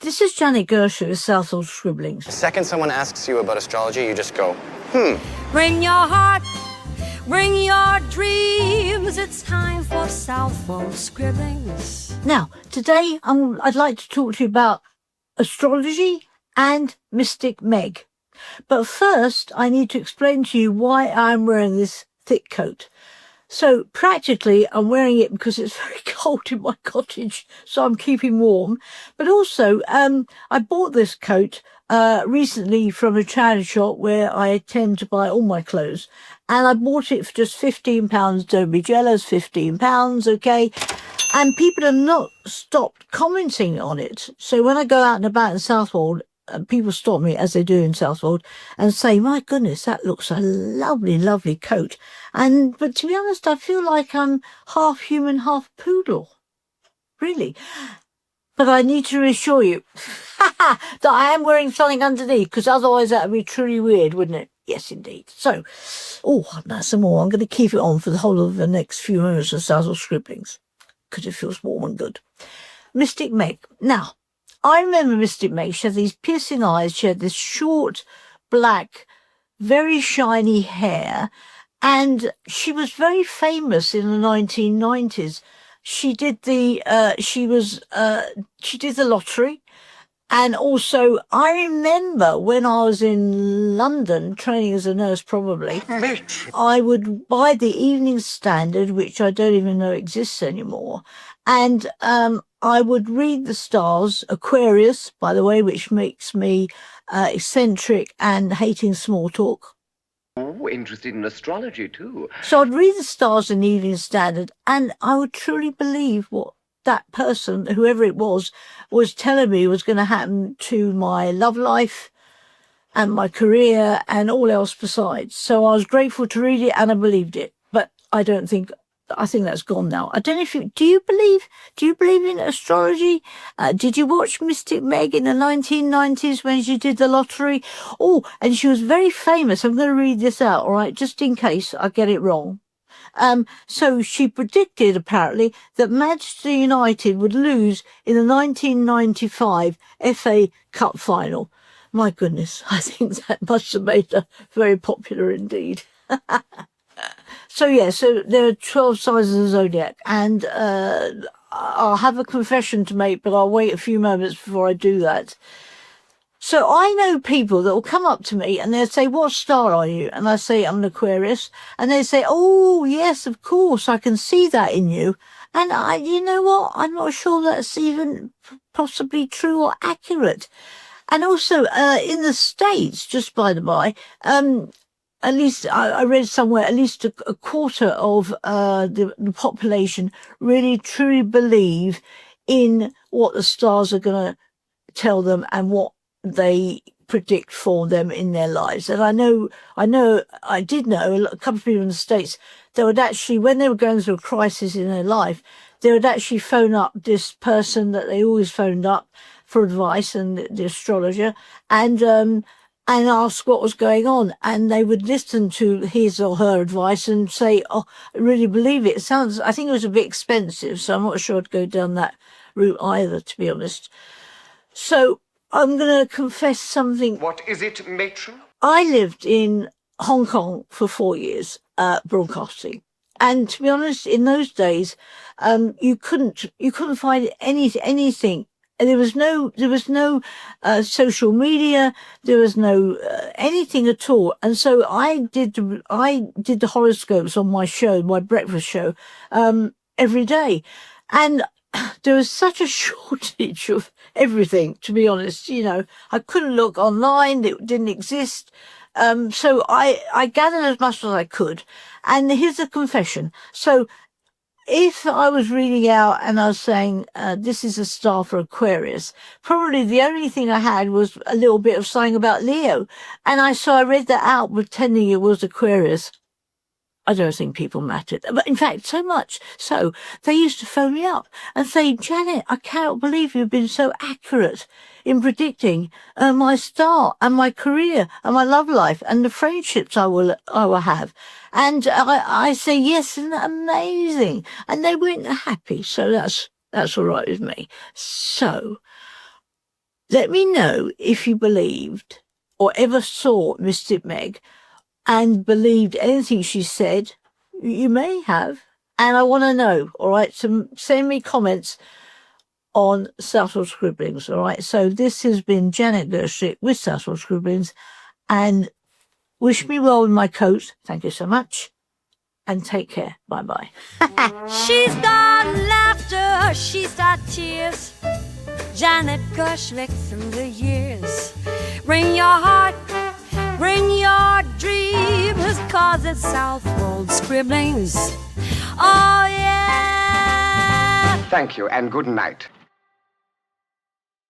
This is Janet Gersher with Southwold Scribblings. The second someone asks you about astrology, you just go, Bring your heart, bring your dreams. It's time for Southwold Scribblings. Now, today I'd like to talk to you about astrology and Mystic Meg. But first, I need to explain to you why I'm wearing this thick coat. So practically, I'm wearing it because it's very cold in my cottage, so I'm keeping warm. But also, I bought this coat recently from a charity shop where I tend to buy all my clothes. And I bought it for just £15. Don't be jealous, £15, okay? And people have not stopped commenting on it. So when I go out and about in Southwold, people stop me, as they do in Southwold, and say, my goodness, that looks a lovely, lovely coat. But to be honest, I feel like I'm half human, half poodle. Really. But I need to reassure you that I am wearing something underneath, because otherwise that would be truly weird, wouldn't it? Yes, indeed. So, that's some more. I'm going to keep it on for the whole of the next few minutes of Southwold Scribblings, because it feels warm and good. Mystic Meg. Now, I remember Mystic Meg. She had these piercing eyes. She had this short, black, very shiny hair. And she was very famous in the 1990s. She did the lottery. And also, I remember when I was in London, training as a nurse probably, I would buy the Evening Standard, which I don't even know exists anymore. And I would read the stars, Aquarius, by the way, which makes me eccentric and hating small talk. Oh, interested in astrology too. So I'd read the stars in the Evening Standard, and I would truly believe what that person, whoever it was telling me was going to happen to my love life and my career and all else besides. So I was grateful to read it and I believed it. But I think that's gone now. I don't know if do you believe in astrology? Did you watch Mystic Meg in the 1990s when she did the lottery? Oh, and she was very famous. I'm going to read this out, all right, just in case I get it wrong. So she predicted, apparently, that Manchester United would lose in the 1995 FA Cup final. My goodness, I think that must have made her very popular indeed. So there are 12 signs of the zodiac, and I'll have a confession to make, but I'll wait a few moments before I do that. So I know people that will come up to me and they'll say, what star are you? And I say, I'm an Aquarius. And they say, oh, yes, of course, I can see that in you. And you know what? I'm not sure that's even possibly true or accurate. And also, in the States, just by the by, at least I read somewhere, at least a quarter of the population really truly believe in what the stars are going to tell them and what they predict for them in their lives. And I did know a couple of people in the States, they would actually, when they were going through a crisis in their life, they would actually phone up this person that they always phoned up for advice, and the astrologer, and ask what was going on. And they would listen to his or her advice and say, oh, I really believe it. I think it was a bit expensive, so I'm not sure I'd go down that route either, to be honest. So I'm going to confess something. What is it, matron? I lived in Hong Kong for 4 years, broadcasting. And to be honest, in those days, you couldn't find anything. There was no social media. There was no anything at all. And so I did the horoscopes on my show, my breakfast show, every day. And there was such a shortage of everything, to be honest. I couldn't look online. It didn't exist. So I gathered as much as I could. And here's a confession. So if I was reading out and I was saying, this is a star for Aquarius, probably the only thing I had was a little bit of something about Leo. And I read that out pretending it was Aquarius. I don't think people mattered. But in fact, so much so, they used to phone me up and say, Janet, I cannot believe you've been so accurate in predicting my star and my career and my love life and the friendships I will have. And I say, yes, isn't that amazing? And they weren't happy. So that's all right with me. So Let me know if you believed or ever saw Mystic Meg and believed anything she said. You may have. And I want to know, all right? So send me comments on Southwold Scribblings, all right? So this has been Janet Gershik with Southwold Scribblings. And wish me well with my coat. Thank you so much. And take care. Bye-bye. She's got laughter, she's got tears. Janet Gershwick through the years. Bring your heart, bring your dreams, 'cause it's Southwold Scribblings. Oh, yeah. Thank you, and good night.